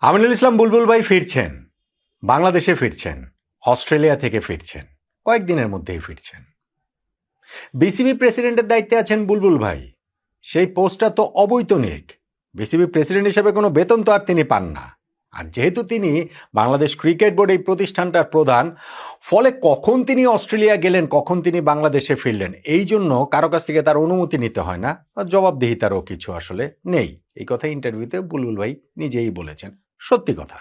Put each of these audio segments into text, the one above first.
আমিনুল ইসলাম বুলবুল ভাই ফিরছেন, বাংলাদেশে ফিরছেন, অস্ট্রেলিয়া থেকে ফিরছেন, কয়েকদিনের মধ্যেই ফিরছেন। বিসিবি প্রেসিডেন্টের দায়িত্বে আছেন বুলবুল ভাই। সেই পোস্টটা তো অবৈতনিক। বিসিবি প্রেসিডেন্ট হিসেবে কোনো বেতন তো আর তিনি পান না। আর যেহেতু তিনি বাংলাদেশ ক্রিকেট বোর্ড এই প্রতিষ্ঠানটার প্রধান, ফলে কখন তিনি অস্ট্রেলিয়া গেলেন, কখন তিনি বাংলাদেশে ফিরলেন, এই জন্য কারো কাছ থেকে তার অনুমতি নিতে হয় না, বা জবাবদিহিতারও কিছু আসলে নেই। এই কথা ইন্টারভিউতে বুলবুল ভাই নিজেই বলেছেন। সত্যি কথা।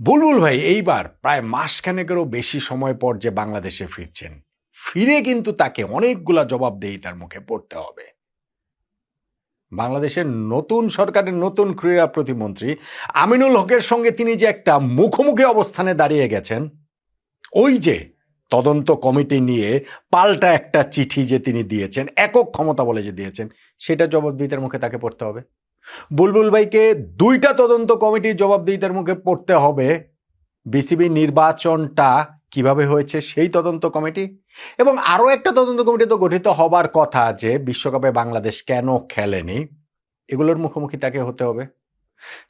বুলবুল ভাই এইবার প্রায় মাসখানেকেরও বেশি সময় পর যে বাংলাদেশে ফিরছেন, ফিরে কিন্তু তাকে অনেকগুলা জবাবদিহিতার মুখে পড়তে হবে। বাংলাদেশের নতুন সরকারের নতুন ক্রীড়া প্রতিমন্ত্রী আমিনুল হকের সঙ্গে তিনি যে একটা মুখোমুখি অবস্থানে দাঁড়িয়ে গেছেন, ওই যে তদন্ত কমিটি নিয়ে পাল্টা একটা চিঠি যে তিনি দিয়েছেন, একক ক্ষমতা বলে যে দিয়েছেন, সেটা জবাবদিহিতার মুখে তাকে পড়তে হবে। বুলবুল ভাইকে দুইটা তদন্ত কমিটির জবাবদিহিতার মুখে পড়তে হবে। বিসিবি নির্বাচনটা কিভাবে হয়েছে সেই তদন্ত কমিটি, এবং আরও একটা তদন্ত কমিটি তো গঠিত হবার কথা যে বিশ্বকাপে বাংলাদেশ কেন খেলেনি, এগুলোর মুখোমুখি তাকে হতে হবে।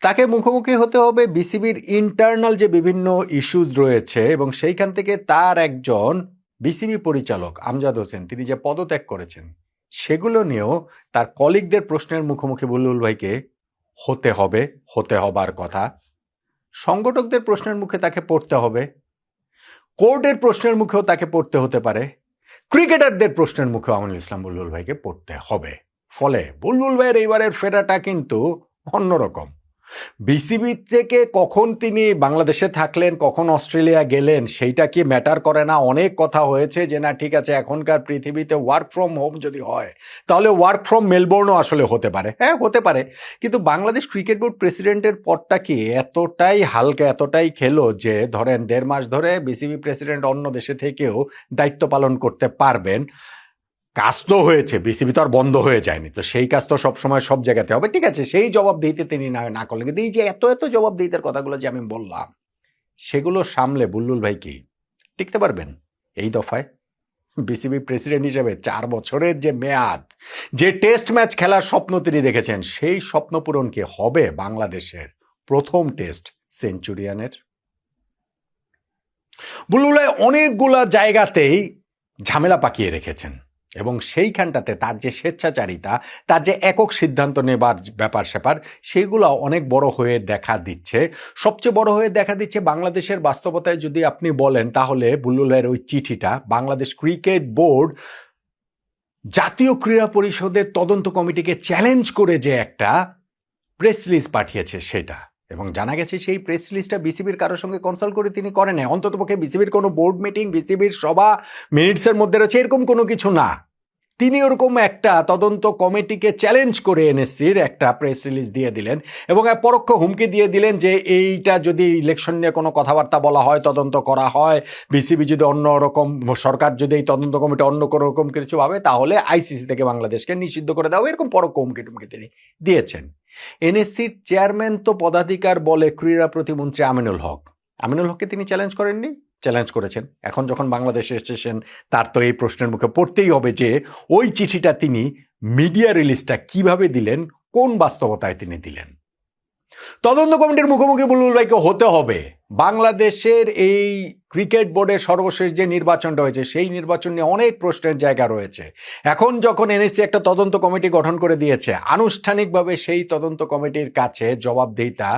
তাকে মুখোমুখি হতে হবে বিসিবির ইন্টারনাল যে বিভিন্ন ইস্যুজ রয়েছে, এবং সেইখান থেকে তার একজন বিসিবি পরিচালক আমজাদ হোসেন তিনি যে পদত্যাগ করেছেন, সেগুলো নিয়েও তার কলিগদের প্রশ্নের মুখোমুখি বুলবুল ভাইকে হতে হবে, হতে হবার কথা। সংগঠকদের প্রশ্নের মুখে তাকে পড়তে হবে, কোর্টের প্রশ্নের মুখেও তাকে পড়তে হতে পারে, ক্রিকেটারদের প্রশ্নের মুখেও আমিনুল ইসলাম বুলবুল ভাইকে পড়তে হবে। ফলে বুলবুল ভাইয়ের এইবারের ফেরাটা কিন্তু অন্যরকম। বিসিবি থেকে কখন তিনি বাংলাদেশে থাকলেন, কখন অস্ট্রেলিয়া গেলেন, সেইটা কি ম্যাটার করে না? অনেক কথা হয়েছে যে না ঠিক আছে, এখনকার পৃথিবীতে ওয়ার্ক ফ্রম হোম যদি হয় তাহলে ওয়ার্ক ফ্রম মেলবোর্নও আসলে হতে পারে। হ্যাঁ, হতে পারে, কিন্তু বাংলাদেশ ক্রিকেট বোর্ড প্রেসিডেন্টের পদটা কি এতটাই হালকা, এতটাই খেলো যে ধরেন 1.5 মাস ধরে বিসিবি প্রেসিডেন্ট অন্য দেশে থেকেও দায়িত্ব পালন করতে পারবেন? কাজ তো হয়েছে, বিসিবি তো আর বন্ধ হয়ে যায়নি, তো সেই কাজ তো সবসময় সব জায়গাতে হবে। ঠিক আছে, সেই জবাবদিহিতে তিনি না করলেন, কিন্তু এই যে এত এত জবাবদিহিতার কথাগুলো যে আমি বললাম, সেগুলো সামলে বুলবুল ভাই কি টিকতে পারবেন এই দফায়? বিসিবি প্রেসিডেন্ট হিসেবে 4 বছরের যে মেয়াদ, যে টেস্ট ম্যাচ খেলার স্বপ্ন তিনি দেখেছেন, সেই স্বপ্ন পূরণ কি হবে বাংলাদেশের প্রথম টেস্ট সেঞ্চুরিয়ানের? বুলবুল ভাই অনেকগুলা জায়গাতেই ঝামেলা পাকিয়ে রেখেছেন, এবং সেইখানটাতে তার যে স্বেচ্ছাচারিতা, তার যে একক সিদ্ধান্ত নেবার ব্যাপার স্যাপার, সেগুলো অনেক বড় হয়ে দেখা দিচ্ছে। সবচেয়ে বড় হয়ে দেখা দিচ্ছে বাংলাদেশের বাস্তবতায় যদি আপনি বলেন, তাহলে বুলবুলের ওই চিঠিটা বাংলাদেশ ক্রিকেট বোর্ড জাতীয় ক্রীড়া পরিষদের তদন্ত কমিটিকে চ্যালেঞ্জ করে যে একটা প্রেস রিলিজ পাঠিয়েছে সেটা, এবং জানা গেছে সেই প্রেস রিলিজটা বিসিবির কারোর সঙ্গে কনসাল্ট করে তিনি করেন নাই। অন্ততপক্ষে বিসিবির কোনো বোর্ড মিটিং, বিসিবির সভা মিনিটসের মধ্যে রয়েছে এরকম কোনো কিছু না। তিনি ওরকম একটা তদন্ত কমিটিকে চ্যালেঞ্জ করে এনএসসির একটা প্রেস রিলিজ দিয়ে দিলেন, এবং এক পরোক্ষ হুমকি দিয়ে দিলেন যে এইটা যদি ইলেকশন নিয়ে কোনো কথাবার্তা বলা হয়, তদন্ত করা হয়, বিসিবি যদি অন্য রকম, সরকার যদি এই তদন্ত কমিটি অন্য কোনো রকম কিছু ভাবে, তাহলে আইসিসি থেকে বাংলাদেশকে নিষিদ্ধ করে দেওয়া, এরকম পরোক্ষ হুমকি টুমকি তিনি দিয়েছেন। এনএসসির চেয়ারম্যান তো পদাধিকার বলে ক্রীড়া প্রতিমন্ত্রী আমিনুল হক। আমিনুল হককে তিনি চ্যালেঞ্জ করেননি? চ্যালেঞ্জ করেছেন। এখন যখন বাংলাদেশে এসেছেন, তার তো এই প্রশ্নের মুখে পড়তেই হবে যে ওই চিঠিটা তিনি মিডিয়া রিলিজটা কিভাবে দিলেন, কোন বাস্তবতায় তিনি দিলেন। তদন্ত কমিটির মুখোমুখি বুলবুল ভাইকে হতে হবে। বাংলাদেশের এই ক্রিকেট বোর্ডের সর্বশেষ যে নির্বাচনটা হয়েছে, সেই নির্বাচন নিয়ে অনেক প্রশ্নের জায়গা রয়েছে। এখন যখন এনএসসি একটা তদন্ত কমিটি গঠন করে দিয়েছে, আনুষ্ঠানিকভাবে সেই তদন্ত কমিটির কাছে জবাবদিহিতা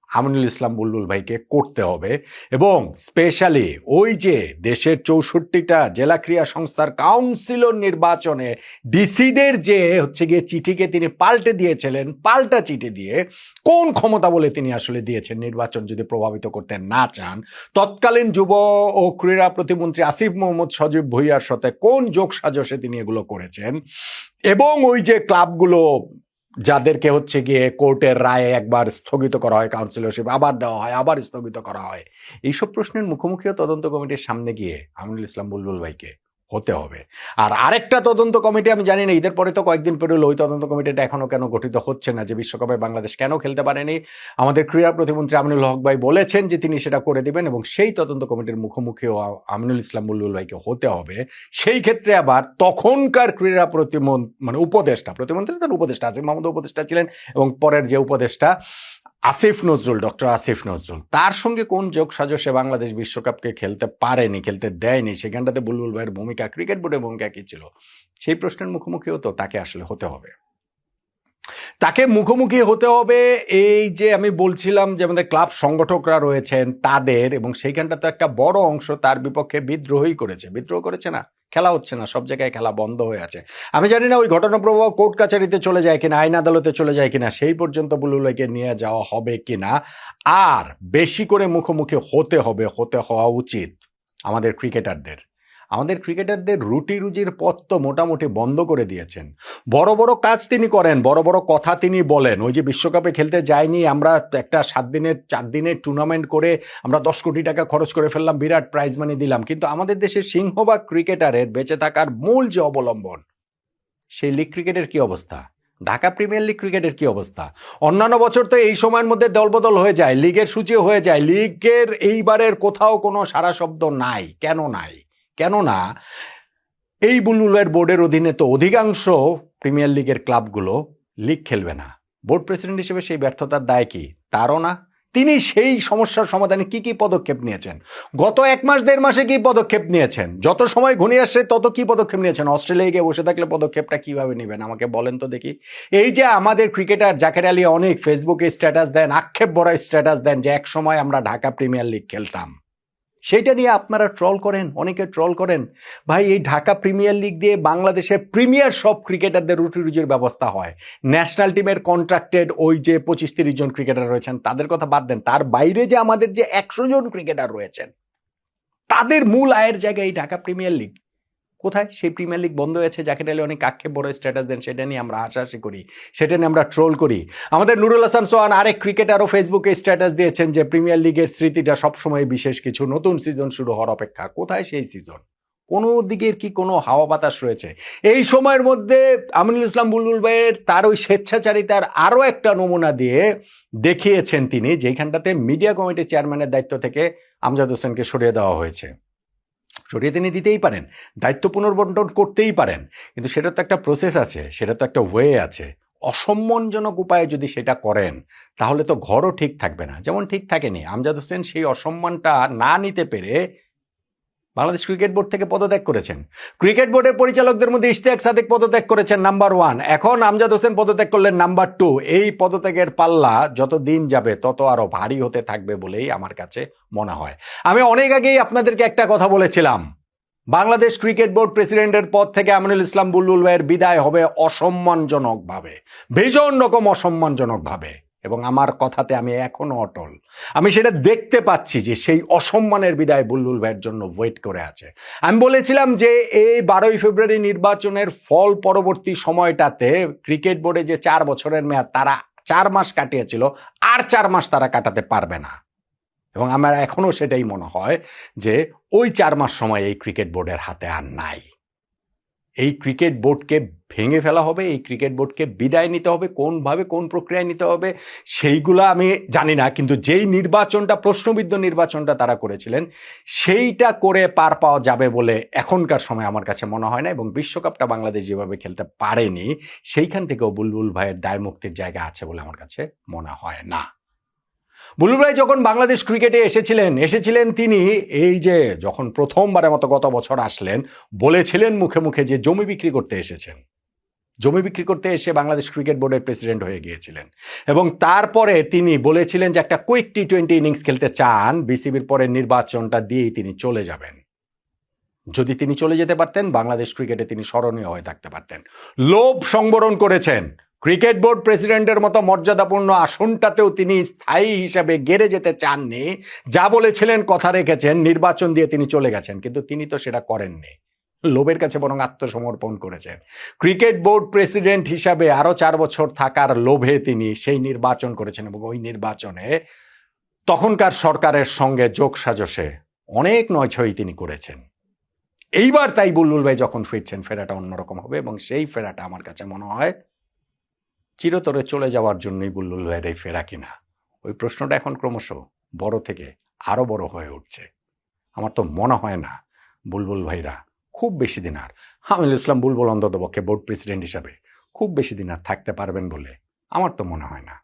আমিনুল ইসলাম বুলবুল ভাইকে করতে হবে, এবং স্পেশালি ওই যে দেশের 64টা জেলা ক্রীড়া সংস্থার কাউন্সিলর নির্বাচনে ডিসিদের যে হচ্ছে গিয়ে চিঠিকে তিনি পাল্টে দিয়েছিলেন, পাল্টা চিঠি দিয়ে কোন ক্ষমতা বলে তিনি আসলে দিয়েছেন নির্বাচন যদি প্রভাবিত করতে না চান, তৎকালীন যুব ও ক্রীড়া প্রতিমন্ত্রী আসিফ মোহাম্মদ সজীব ভুইয়ার সাথে কোন যোগ সাজসে তিনি এগুলো করেছেন, এবং ওই যে ক্লাবগুলো যাদেরকে হচ্ছে গিয়ে কোর্টের রায়ে একবার স্থগিত করা হয়, কাউন্সিলরশিপ আবার দেওয়া হয়, আবার স্থগিত করা হয়, এইসব প্রশ্নের মুখোমুখিও তদন্ত কমিটির সামনে গিয়ে আমিনুল ইসলাম বুলবুল ভাইকে হতে হবে। আর আরেকটা তদন্ত কমিটি, আমি জানি না ঈদের পরে তো কয়েকদিন পেরোলো, ওই তদন্ত কমিটিটা এখনো কেন গঠিত হচ্ছে না, যে বিশ্বকাপে বাংলাদেশ কেন খেলতে পারেনি। আমাদের ক্রীড়া প্রতিমন্ত্রী আমিনুল হক ভাই বলেছেন যে তিনি সেটা করে দিবেন, এবং সেই তদন্ত কমিটির মুখোমুখিও আমিনুল ইসলাম বুলবুল ভাইকে হতে হবে। সেই ক্ষেত্রে আবার তখনকার ক্রীড়া উপদেষ্টা, প্রতিমন্ত্রী তার উপদেষ্টা আসিফ মাহমুদ উপদেষ্টা ছিলেন, এবং পরের যে উপদেষ্টা আসিফ নজরুল, ডক্টর আসিফ নজরুল, তার সঙ্গে কোন যোগ সাজসে বাংলাদেশ বিশ্বকাপকে খেলতে পারেনি, খেলতে দেয়নি, সেখানটাতে বুলবুল ভাইয়ের ভূমিকা, ক্রিকেট বোর্ডের ভূমিকা কি ছিল, সেই প্রশ্নের মুখোমুখিও তো তাকে আসলে হতে হবে। তাকে মুখোমুখি হতে হবে এই যে আমি বলছিলাম যে আমাদের ক্লাব সংগঠকরা রয়েছেন তাদের, এবং সেইখানটাতে একটা বড় অংশ তার বিপক্ষে বিদ্রোহই করেছে। বিদ্রোহ করেছে না, খেলা হচ্ছে না, সব জায়গায় খেলা বন্ধ হয়ে আছে। আমি জানি না ওই ঘটনা প্রবাহ কোর্ট কাছারিতে চলে যায় কিনা, আইন আদালতে চলে যায় কিনা, সেই পর্যন্ত বুলুলকে নিয়ে যাওয়া হবে কিনা। আর বেশি করে মুখোমুখি হতে হবে, হতে হওয়া উচিত আমাদের ক্রিকেটারদের। আমাদের ক্রিকেটারদের রুটি রুজির পথ তো মোটামুটি বন্ধ করে দিয়েছেন। বড় বড় কাজ তিনি করেন, বড় বড় কথা তিনি বলেন। ওই যে বিশ্বকাপে খেলতে যায়নি, আমরা একটা 4 দিনের টুর্নামেন্ট করে আমরা 10 কোটি টাকা খরচ করে ফেললাম, বিরাট প্রাইজ মানি দিলাম, কিন্তু আমাদের দেশের সিংহভাগ ক্রিকেটারের বেঁচে থাকার মূল যে অবলম্বন, সেই লিগ ক্রিকেটের কি অবস্থা? ঢাকা প্রিমিয়ার লিগ ক্রিকেটের কি অবস্থা? অন্যান্য বছর তো এই সময়ের মধ্যে দলবদল হয়ে যায়, লিগের সূচিও হয়ে যায়, লিগের এইবারের কোথাও কোনো সারা শব্দ নাই। কেন নাই? কেননা এই বুলবুলের বোর্ডের অধীনে তো অধিকাংশ প্রিমিয়ার লিগের ক্লাবগুলো লিগ খেলবে না। বোর্ড প্রেসিডেন্ট হিসেবে সেই ব্যর্থতার দায় কি তারও না? তিনি সেই সমস্যার সমাধানে কি কি পদক্ষেপ নিয়েছেন, গত 1 মাস 1.5 মাসে কি পদক্ষেপ নিয়েছেন, যত সময় ঘনিয়ে আসছে তত কি পদক্ষেপ নিয়েছেন? অস্ট্রেলিয়ায় গিয়ে বসে থাকলে পদক্ষেপটা কিভাবে নেবেন আমাকে বলেন তো দেখি। এই যে আমাদের ক্রিকেটার জাকের আলী অনেক ফেসবুকে স্ট্যাটাস দেন, আক্ষেপ ভরা স্ট্যাটাস দেন যে এক সময় আমরা ঢাকা প্রিমিয়ার লিগ খেলতাম, সেইটা নিয়ে আপনারা ট্রল করেন, অনেকে ট্রল করেন। ভাই, এই ঢাকা প্রিমিয়ার লিগ দিয়ে বাংলাদেশের প্রিমিয়ার সব ক্রিকেটারদের রুটি রুজির ব্যবস্থা হয়। ন্যাশনাল টিমের কন্ট্রাক্টেড ওই যে 25-30 জন ক্রিকেটার রয়েছেন তাদের কথা বাদ দেন, তার বাইরে যে আমাদের যে 100 জন ক্রিকেটার রয়েছেন তাদের মূল আয়ের জায়গায় এই ঢাকা প্রিমিয়ার লিগ। কোথায় সেই প্রিমিয়ার লিগ বন্ধ হয়েছে? যাকে ডালে অনেক আক্ষেপ বড় স্ট্যাটাস দেন, সেটা নিয়ে আমরা হাসাহাসি করি, সেটা নিয়ে আমরা ট্রোল করি। আমাদের নুরুল হাসান সোহান আরেক ক্রিকেটারও ফেসবুকে স্ট্যাটাস দিয়েছেন যে প্রিমিয়ার লিগের স্মৃতিটা সবসময় বিশেষ কিছু, নতুন সিজন শুরু হওয়ার অপেক্ষা। কোথায় সেই সিজন? কোনো দিকের কি কোনো হাওয়া বাতাস রয়েছে? এই সময়ের মধ্যে আমিনুল ইসলাম বুলবুল ভাইয়ের তার ওই স্বেচ্ছাচারিতার আরও একটা নমুনা দিয়ে দেখিয়েছেন তিনি, যেখানটাতে মিডিয়া কমিটির চেয়ারম্যানের দায়িত্ব থেকে আমজাদ হোসেনকে সরিয়ে দেওয়া হয়েছে। সরিয়ে তিনি দিতেই পারেন, দায়িত্ব পুনর্বন্টন করতেই পারেন, কিন্তু সেটা তো একটা প্রসেস আছে, সেটা তো একটা ওয়ে আছে। অসম্মানজনক উপায়ে যদি সেটা করেন তাহলে তো ঘরও ঠিক থাকবে না। যেমন ঠিক থাকেনি, আমজাদ হোসেন সেই অসম্মানটা না নিতে পেরে বাংলাদেশ ক্রিকেট বোর্ড থেকে পদত্যাগ করেছেন। ক্রিকেট বোর্ডের পরিচালকদের মধ্যে ইশতিয়াক সাদেক পদত্যাগ করেছেন নাম্বার 1, এখন আমজাদ হোসেন পদত্যাগ করলেন নাম্বার 2। এই পদত্যাগের পাল্লা যত দিন যাবে তত আরো ভারী হতে থাকবে বলেই আমার কাছে মনে হয়। আমি অনেক আগেই আপনাদেরকে একটা কথা বলেছিলাম, বাংলাদেশ ক্রিকেট বোর্ড প্রেসিডেন্টের পদ থেকে আমিনুল ইসলাম বুলবুল ভাইয়ের বিদায় হবে অসম্মানজনকভাবে, ভীষণ রকম অসম্মানজনকভাবে, এবং আমার কথাতে আমি এখনো অটল। আমি সেটা দেখতে পাচ্ছি যে সেই অসম্মানের বিদায় বুলবুল ভাইয়ের জন্য ওয়েট করে আছে। আমি বলেছিলাম যে এই 12ই ফেব্রুয়ারি নির্বাচনের ফল পরবর্তী সময়টাতে ক্রিকেট বোর্ডে যে 4 বছরের মেয়াদ, তারা 4 মাস কাটিয়েছিল, আর 4 মাস তারা কাটাতে পারবে না। এবং আমার এখনো সেটাই মনে হয় যে ওই 4 মাস সময় এই ক্রিকেট বোর্ডের হাতে আর নাই। এই ক্রিকেট বোর্ডকে ভেঙে ফেলা হবে, এই ক্রিকেট বোর্ডকে বিদায় নিতে হবে। কোনভাবে, কোন প্রক্রিয়ায় নিতে হবে সেইগুলো আমি জানি না, কিন্তু যেই নির্বাচনটা, প্রশ্নবিদ্ধ নির্বাচনটা তারা করেছিলেন, সেইটা করে পার পাওয়া যাবে বলে এখনকার সময় আমার কাছে মনে হয় না। এবং বিশ্বকাপটা বাংলাদেশ যেভাবে খেলতে পারেনি, সেইখান থেকেও বুলবুল ভাইয়ের দায় মুক্তির জায়গা আছে বলে আমার কাছে মনে হয় না। বুলবুল ভাই যখন বাংলাদেশ ক্রিকেটে এসেছিলেন তিনি এই যে যখন প্রথমবারের মতো গত বছর আসলেন, বলেছিলেন মুখে মুখে যে জমি বিক্রি করতে এসেছেন। জমি বিক্রি করতে এসে বাংলাদেশ ক্রিকেট বোর্ডের প্রেসিডেন্ট হয়ে গিয়েছিলেন, এবং তারপরে তিনি বলেছিলেন যে একটা কুইক T20 ইনিংস খেলতে চান, বিসিবির পরের নির্বাচনটা দিয়েই তিনি চলে যাবেন। যদি তিনি চলে যেতে পারতেন, বাংলাদেশ ক্রিকেটে তিনি স্মরণীয় হয়ে থাকতে পারতেন। লোভ সংবরণ করেছেন, ক্রিকেট বোর্ড প্রেসিডেন্টের মতো মর্যাদাপূর্ণ আসনটাতেও তিনি স্থায়ী হিসাবে গেড়ে যেতে চাননি। যা বলেছিলেন কথা রেখেছেন, নির্বাচন দিয়ে তিনি চলে গেছেন, কিন্তু তিনি তো সেটা করেননি। লোভের কাছে বরং আত্মসমর্পণ করেছেন। ক্রিকেট বোর্ড প্রেসিডেন্ট হিসাবে আরো 4 বছর থাকার লোভে তিনি সেই নির্বাচন করেছেন, এবং ওই নির্বাচনে তখনকার সরকারের সঙ্গে যোগ সাজসে অনেক নয়ছই তিনি করেছেন। এইবার তাই বুলবুল ভাই যখন ফিরছেন, ফেরাটা অন্যরকম হবে, এবং সেই ফেরাটা আমার কাছে মনে হয় চিরতরে চলে যাওয়ার জন্যই বুলবুল ভাইয়ের এই ফেরা কিনা। ওই প্রশ্নটা এখন ক্রমশ বড় থেকে আরো বড় হয়ে উঠছে। আমার তো মনে হয় না বুলবুল ভাইরা খুব বেশি দিন আর, আমিনুল ইসলাম বুলবুল অন্ততপক্ষে বোর্ড প্রেসিডেন্ট হিসাবে খুব বেশি দিন আর থাকতে পারবেন বলে আমার তো মনে হয় না।